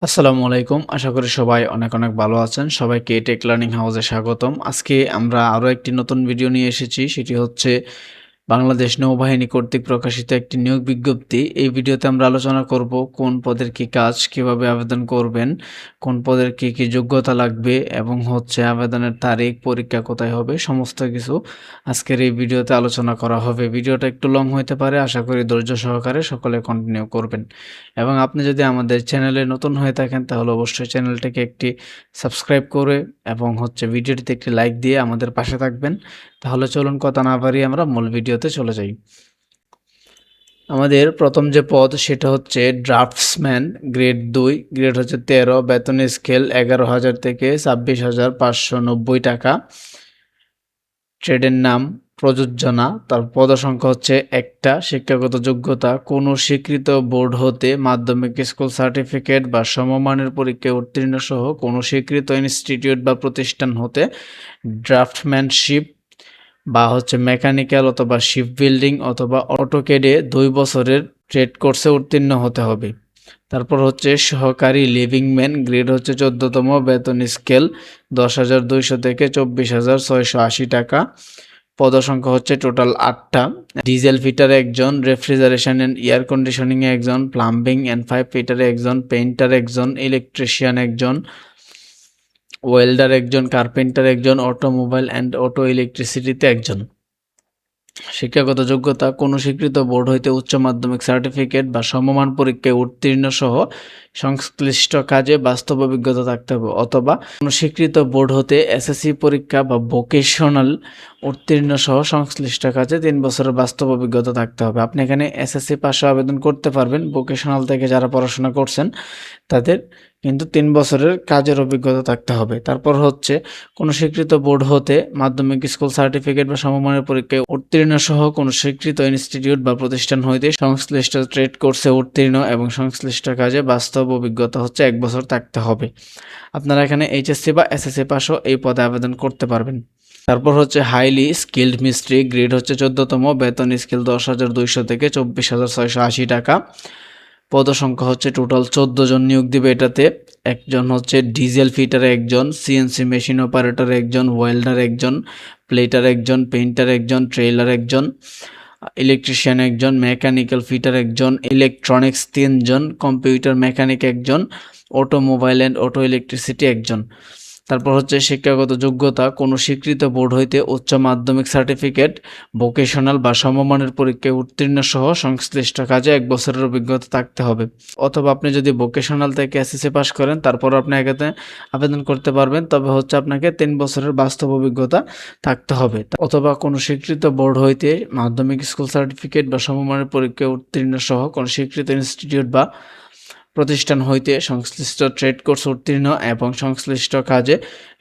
আসসালামু আলাইকুম। আশা করি সবাই অনেক অনেক ভালো আছেন। সবাইকে টেক লার্নিং হাউসে স্বাগতম। আজকে আমরা আরো একটি নতুন ভিডিও নিয়ে এসেছি। সেটি হচ্ছে বাংলাদেশ নৌবাহিনী কর্তৃক প্রকাশিত একটি নিয়োগ বিজ্ঞপ্তি। এই ভিডিওতে আমরা আলোচনা করব কোন পদের কি কাজ, কিভাবে আবেদন করবেন, কোন পদের কি যোগ্যতা লাগবে এবং হচ্ছে আবেদনের তারিখ, পরীক্ষা কোথায় হবে, সমস্ত কিছু আজকের এই ভিডিওতে আলোচনা করা হবে। ভিডিওটা একটু লং হতে পারে, আশা করি ধৈর্য সহকারে সকলে কন্টিনিউ করবেন। এবং আপনি যদি আমাদের চ্যানেলে নতুন হয়ে থাকেন তাহলে অবশ্যই চ্যানেলটিকে একটি সাবস্ক্রাইব করে এবং হচ্ছে ভিডিওটিতে একটি লাইক দিয়ে আমাদের পাশে থাকবেন। তাহলে চলুন কথা না বাড়িয়ে আমরা মূল ভিডিওতে চলে যাই। আমাদের প্রথম যে পদ সেটা হচ্ছে ড্রাফটসম্যান গ্রেড 2, গ্রেড হচ্ছে 13, বেতন স্কেল 11,000 থেকে 26,590 টাকা। ট্রেডের নাম প্রযোজনা, তার পদসংখ্যা হচ্ছে একটা। শিক্ষাগত যোগ্যতা কোনো স্বীকৃত বোর্ড হতে মাধ্যমিক স্কুল সার্টিফিকেট বা সমমানের পরীক্ষায় উত্তীর্ণ সহ কোনো স্বীকৃত ইনস্টিটিউট বা প্রতিষ্ঠান হতে ড্রাফটম্যানশিপ বা হচ্ছে মেকানিক্যাল অথবা শিপ বিল্ডিং অথবা অটোকেডে 2 বছরের ট্রেড কোর্সে উত্তীর্ণ হতে হবে। তারপর হচ্ছে সহকারী লিভিংম্যান, গ্রেড হচ্ছে 14তম, বেতন স্কেল 10,200 থেকে 24,680 টাকা। পদসংখ্যা হচ্ছে টোটাল 8টা। ডিজেল ফিটারে একজন, রেফ্রিজারেশন অ্যান্ড এয়ার কন্ডিশনিংয়ে একজন, প্লাম্বিং অ্যান্ড পাইপ ফিটারে একজন, পেইন্টার একজন, ইলেকট্রিশিয়ান একজন, ওয়েল্ডার একজন, কার্পেন্টার একজন, অটোমোবাইল অ্যান্ড অটো ইলেকট্রিসিটিতে একজন। শিক্ষাগত যোগ্যতা কোনো স্বীকৃত বোর্ড হইতে উচ্চ মাধ্যমিক সার্টিফিকেট বা সমমান পরীক্ষায় উত্তীর্ণ সহ সংশ্লিষ্ট কাজে বাস্তব অভিজ্ঞতা থাকতে হবে, অথবা কোনো স্বীকৃত বোর্ড হতে এসএসসি পরীক্ষা বা ভোকেশনাল উত্তীর্ণ সহ সংশ্লিষ্ট কাজে 3 বছরের বাস্তব অভিজ্ঞতা থাকতে হবে। আপনি এখানে এসএসসি পাশে আবেদন করতে পারবেন, ভোকেশনাল থেকে যারা পড়াশোনা করছেন তাদের কিন্তু 3 বছরের কাজের অভিজ্ঞতা থাকতে হবে। তারপর হচ্ছে কোনো স্বীকৃত বোর্ড হতে মাধ্যমিক স্কুল সার্টিফিকেট বা সমমানের পরীক্ষায় উত্তীর্ণ সহ কোনো স্বীকৃত ইনস্টিটিউট বা প্রতিষ্ঠান হইতে সংশ্লিষ্ট ট্রেড কোর্সে উত্তীর্ণ এবং সংশ্লিষ্ট কাজে বাস্তব অভিজ্ঞতা হচ্ছে 1 বছর থাকতে হবে। আপনারা এখানে এইচএসসি বা এসএসসি পাশও এই পদে আবেদন করতে পারবেন। তারপর হচ্ছে হাইলি স্কিল্ড মিস্ত্রি, গ্রেড হচ্ছে 14তম, বেতন স্কেল 10,200 থেকে 24,680 টাকা। পদসংখ্যা হচ্ছে টোটাল 14 জন নিয়োগ দিবে এটাতে। একজন হচ্ছে ডিজেল ফিটার একজন, সিএনসি মেশিন অপারেটর একজন, ওয়েল্ডার একজন, প্লেটার একজন, পেইন্টার একজন, ট্রেলার একজন, ইলেকট্রিশিয়ান একজন, মেকানিক্যাল ফিটার একজন, ইলেকট্রনিক্স 3 জন, কম্পিউটার মেকানিক একজন, অটোমোবাইল অ্যান্ড অটো ইলেকট্রিসিটি একজন। তারপর হচ্ছে শিক্ষাগত যোগ্যতা কোনো স্বীকৃত বোর্ড হইতে উচ্চ মাধ্যমিক সার্টিফিকেট, ভোকেশনাল বা সমমানের পরীক্ষায় উত্তীর্ণ সহ সংশ্লিষ্ট কাজে 1 বছরের অভিজ্ঞতা থাকতে হবে। অথবা আপনি যদি ভোকেশনাল থেকে এসএসসি পাস করেন তারপর আপনি এটাতে আবেদন করতে পারবেন, তবে হচ্ছে আপনাকে 3 বছরের বাস্তব অভিজ্ঞতা থাকতে হবে। অথবা কোনো স্বীকৃত বোর্ড হইতে মাধ্যমিক স্কুল সার্টিফিকেট বা সমমানের পরীক্ষায় উত্তীর্ণ সহ কোনো স্বীকৃত ইনস্টিটিউট বা প্রতিষ্ঠান হইতে সংশ্লিষ্ট ট্রেড কোর্স উত্তীর্ণ এবং সংশ্লিষ্ট কাজে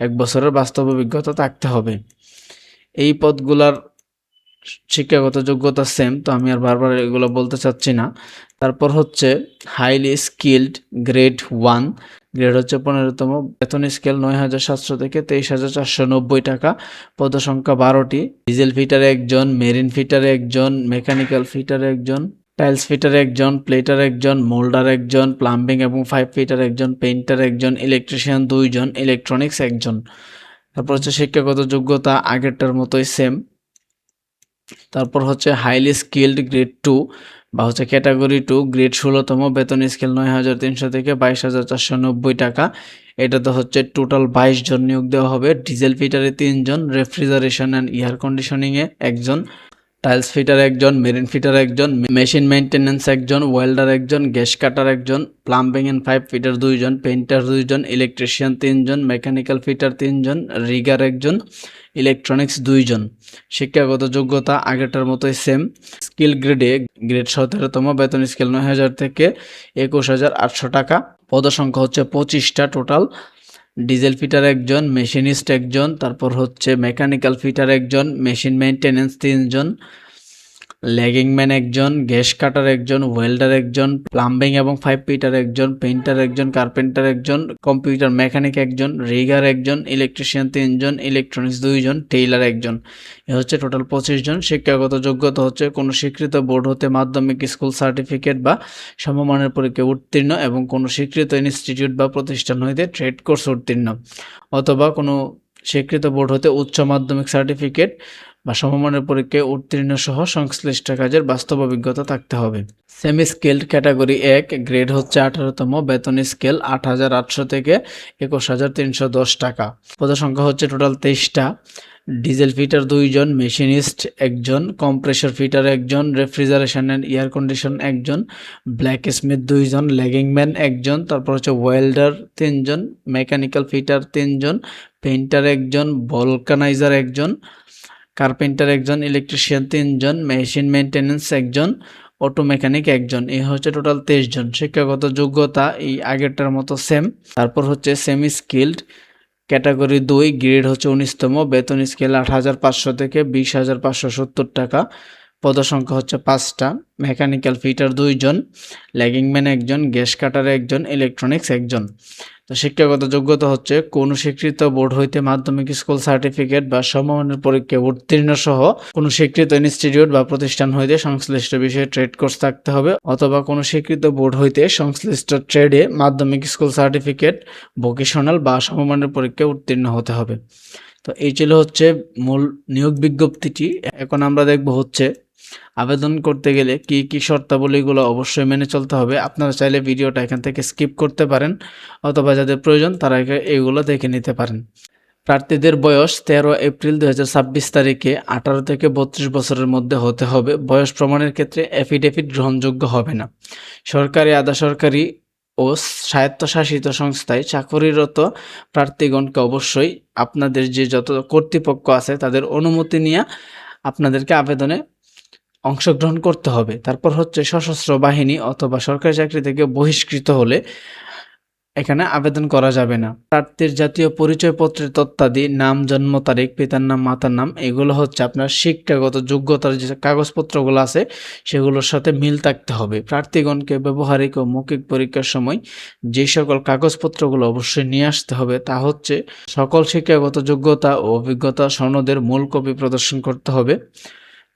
1 বছরের বাস্তব অভিজ্ঞতা থাকতে হবে। এই পদগুলার শিক্ষাগত যোগ্যতা সেম, তো আমি আর বারবার এগুলো বলতে চাচ্ছি না। তারপর হচ্ছে হাইলি স্কিল্ড গ্রেড 1, গ্রেড হচ্ছে 15তম, বেতন স্কেল 9,700 থেকে 23,490 টাকা। পদসংখ্যা 12টি। ডিজেল ফিটারে একজন, মেরিন ফিটারে একজন, মেকানিক্যাল ফিটারে একজন, টাইলস ফিটার একজন, প্লেটার একজন, মোল্ডার একজন, প্লাম্বিং এবং পাইপ ফিটার একজন, পেইন্টার একজন, ইলেকট্রিশিয়ান 2 জন, ইলেকট্রনিক্স একজন। তারপর হচ্ছে শিক্ষাগত যোগ্যতা আগেরটার মতোই সেম। তারপর হচ্ছে হাইলি স্কিল্ড গ্রেড 2 বা হচ্ছে ক্যাটাগরি 2, গ্রেড 16তম, বেতন স্কেল 9,300 থেকে 22,490 টাকা। এটাতে হচ্ছে টোটাল 22 জন নিয়োগ দেওয়া হবে। ডিজেল ফিটারে 3 জন, রেফ্রিজারেশন অ্যান্ড এয়ার কন্ডিশনিংয়ে একজন, টাইলস ফিটার একজন, মেরিন ফিটার একজন, মেশিন মেইনটেনেন্স একজন, ওয়েল্ডার একজন, গ্যাস কাটার একজন, প্লাম্বিং অ্যান্ড পাইপ ফিটার 2 জন, পেইন্টার 2 জন, ইলেকট্রিশিয়ান 3 জন, মেকানিক্যাল ফিটার 3 জন, রিগার একজন, ইলেকট্রনিক্স 2 জন। শিক্ষাগত যোগ্যতা আগেরটার মতোই সেম। স্কিল গ্রেডে গ্রেড 17তম, বেতন স্কেল 9,000 থেকে 21,800 টাকা। পদসংখ্যা হচ্ছে 25টা টোটাল। ডিজেল ফিটার একজন, মেশিনিস্ট একজন, তারপর হচ্ছে মেকানিক্যাল ফিটার একজন, মেশিন মেইনটেনেন্স 3 জন, ল্যাগিংম্যান একজন, গ্যাস কাটার একজন, ওয়েল্ডার একজন, প্লাম্বিং এবং পাইপ ফিটার একজন, পেইন্টার একজন, কার্পেন্টার একজন, কম্পিউটার মেকানিক একজন, রিগার একজন, ইলেকট্রিশিয়ান 3 জন, ইলেকট্রনিক্স 2 জন, টেইলার একজন। এ হচ্ছে টোটাল 25 জন। শিক্ষাগত যোগ্যতা হচ্ছে কোনো স্বীকৃত বোর্ড হতে মাধ্যমিক স্কুল সার্টিফিকেট বা সমমানের পরীক্ষায় উত্তীর্ণ এবং কোনো স্বীকৃত ইনস্টিটিউট বা প্রতিষ্ঠান হইতে ট্রেড কোর্স উত্তীর্ণ, অথবা কোনো স্বীকৃত বোর্ড হতে উচ্চ মাধ্যমিক সার্টিফিকেট বা সমমানের পরীক্ষায় উত্তীর্ণ সহ সংশ্লিষ্ট কাজের বাস্তব অভিজ্ঞতা থাকতে হবে। সেমি স্কেলড ক্যাটাগরি 1 গ্রেড হচ্ছে 18তম, বেতন স্কেল 8,800 থেকে 21,310 টাকা। পদসংখ্যা হচ্ছে টোটাল 23টা। ডিজেল ফিটার 2 জন, মেশিনিস্ট একজন, কম্প্রেসর ফিটার একজন, রেফ্রিজারেশন অ্যান্ড এয়ার কন্ডিশন একজন, ব্ল্যাক স্মিথ 2 জন, ল্যাগিংম্যান একজন, তারপর হচ্ছে ওয়েল্ডার 3 জন, মেকানিক্যাল ফিটার 3 জন, পেইন্টার একজন, ভলকানাইজার একজন, কার্পেন্টার একজন, ইলেকট্রিশিয়ান 3 জন, মেশিন মেইনটেনেন্স একজন, অটো মেকানিক একজন। এই হচ্ছে টোটাল 23 জন। শিক্ষাগত যোগ্যতা এই আগেরটার মতো সেম। তারপর হচ্ছে সেমি স্কিল্ড ক্যাটাগরি 2 গ্রেড হচ্ছে 19তম, বেতন স্কেল 8,500 থেকে 20,570 টাকা। পদসংখ্যা হচ্ছে 5টা। মেকানিক্যাল ফিটার 2 জন, ল্যাগিংম্যান একজন, গ্যাস কাটার একজন, ইলেকট্রনিক্স একজন। তো শিক্ষাগত যোগ্যতা হচ্ছে কোনো স্বীকৃত বোর্ড হইতে মাধ্যমিক স্কুল সার্টিফিকেট বা সমমানের পরীক্ষায় উত্তীর্ণ সহ কোনো স্বীকৃত ইনস্টিটিউট বা প্রতিষ্ঠান হইতে সংশ্লিষ্ট বিষয়ে ট্রেড কোর্স থাকতে হবে, অথবা কোনো স্বীকৃত বোর্ড হইতে সংশ্লিষ্ট ট্রেডে মাধ্যমিক স্কুল সার্টিফিকেট, ভোকেশনাল বা সমমানের পরীক্ষায় উত্তীর্ণ হতে হবে। তো এই ছিল হচ্ছে মূল নিয়োগ বিজ্ঞপ্তিটি। এখন আমরা দেখব হচ্ছে আবেদন করতে গেলে কি কি শর্তাবলীগুলো অবশ্যই মেনে চলতে হবে। আপনারা চাইলে ভিডিওটা এখান থেকে স্কিপ করতে পারেন, অথবা যাদের প্রয়োজন তারা এগুলো দেখে নিতে পারেন। প্রার্থীদের বয়স 13 এপ্রিল 2026 তারিখে 18 থেকে 32 বছরের মধ্যে হতে হবে। বয়স প্রমাণের ক্ষেত্রে অ্যাফিডেভিট গ্রহণযোগ্য হবে না। সরকারি, আধা সরকারি ও স্বায়ত্তশাসিত সংস্থায় চাকরিরত প্রার্থীগণকে অবশ্যই আপনাদের যে যত কর্তৃপক্ষ আছে তাদের অনুমতি নিয়ে আপনাদেরকে আবেদনে অংশগ্রহণ করতে হবে। তারপর হচ্ছে সশস্ত্র বাহিনী অথবা সরকারি চাকরি থেকে বহিষ্কৃত হলে এখানে আবেদন করা যাবে না। প্রার্থীর জাতীয় পরিচয়পত্রের তথ্যাদি, নাম, জন্ম তারিখ, পিতার নাম, মাতার নাম, এগুলো হচ্ছে আপনার শিক্ষাগত যোগ্যতার যে কাগজপত্রগুলো আছে সেগুলোর সাথে মিল থাকতে হবে। প্রার্থীগণকে ব্যবহারিক ও মৌখিক পরীক্ষার সময় যে সকল কাগজপত্রগুলো অবশ্যই নিয়ে আসতে হবে তা হচ্ছে সকল শিক্ষাগত যোগ্যতা ও অভিজ্ঞতা সনদের মূল কপি প্রদর্শন করতে হবে।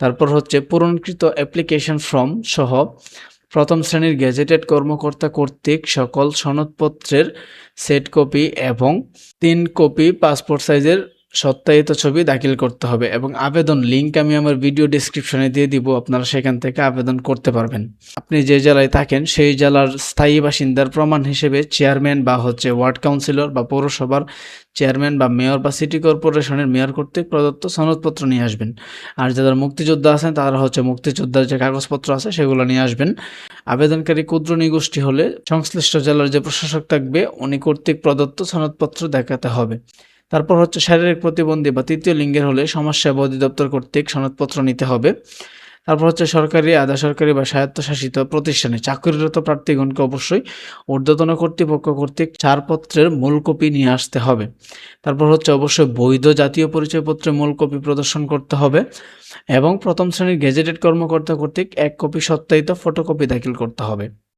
তারপর হচ্ছে পূরণকৃত অ্যাপ্লিকেশন ফর্ম সহ প্রথম শ্রেণীর গেজেটেড কর্মকর্তা কর্তৃক সকল সনদপত্রের সেট কপি এবং 3 কপি পাসপোর্ট সাইজের সত্যায়িত ছবি দাখিল করতে হবে, এবং আবেদন লিঙ্ক আমি আমার ভিডিও ডেসক্রিপশনে দিয়ে দিব, আপনারা সেখান থেকে আবেদন করতে পারবেন। আপনি যে জেলায় থাকেন সেই জেলার স্থায়ী বাসিন্দার প্রমাণ হিসেবে চেয়ারম্যান বা হচ্ছে ওয়ার্ড কাউন্সিলর বা পৌরসভার চেয়ারম্যান বা মেয়র বা সিটি কর্পোরেশনের মেয়র কর্তৃক প্রদত্ত সনদপত্র নিয়ে আসবেন। আর যারা মুক্তিযোদ্ধা আছেন তারা হচ্ছে মুক্তিযোদ্ধার যে কাগজপত্র আছে সেগুলো নিয়ে আসবেন। আবেদনকারী ক্ষুদ্র নিগোষ্ঠী হলে সংশ্লিষ্ট জেলার যে প্রশাসক থাকবে উনি কর্তৃক প্রদত্ত সনদপত্র দেখাতে হবে। তারপর হচ্ছে শারীরিক প্রতিবন্ধী বা তৃতীয় লিঙ্গের হলে সমাজসেবা অধিদপ্তর কর্তৃক সনদপত্র নিতে হবে। তারপর হচ্ছে সরকারি, আধা সরকারি বা স্বায়ত্তশাসিত প্রতিষ্ঠানে চাকরিরত প্রার্থীগণকে অবশ্যই ঊর্ধ্বতন কর্তৃপক্ষ কর্তৃক ছাড়পত্রের মূল কপি নিয়ে আসতে হবে। তারপর হচ্ছে অবশ্যই বৈধ জাতীয় পরিচয়পত্রের মূল কপি প্রদর্শন করতে হবে, এবং প্রথম শ্রেণীর গেজেটেড কর্মকর্তা কর্তৃক 1 কপি সত্যায়িত ফটোকপি দাখিল করতে হবে।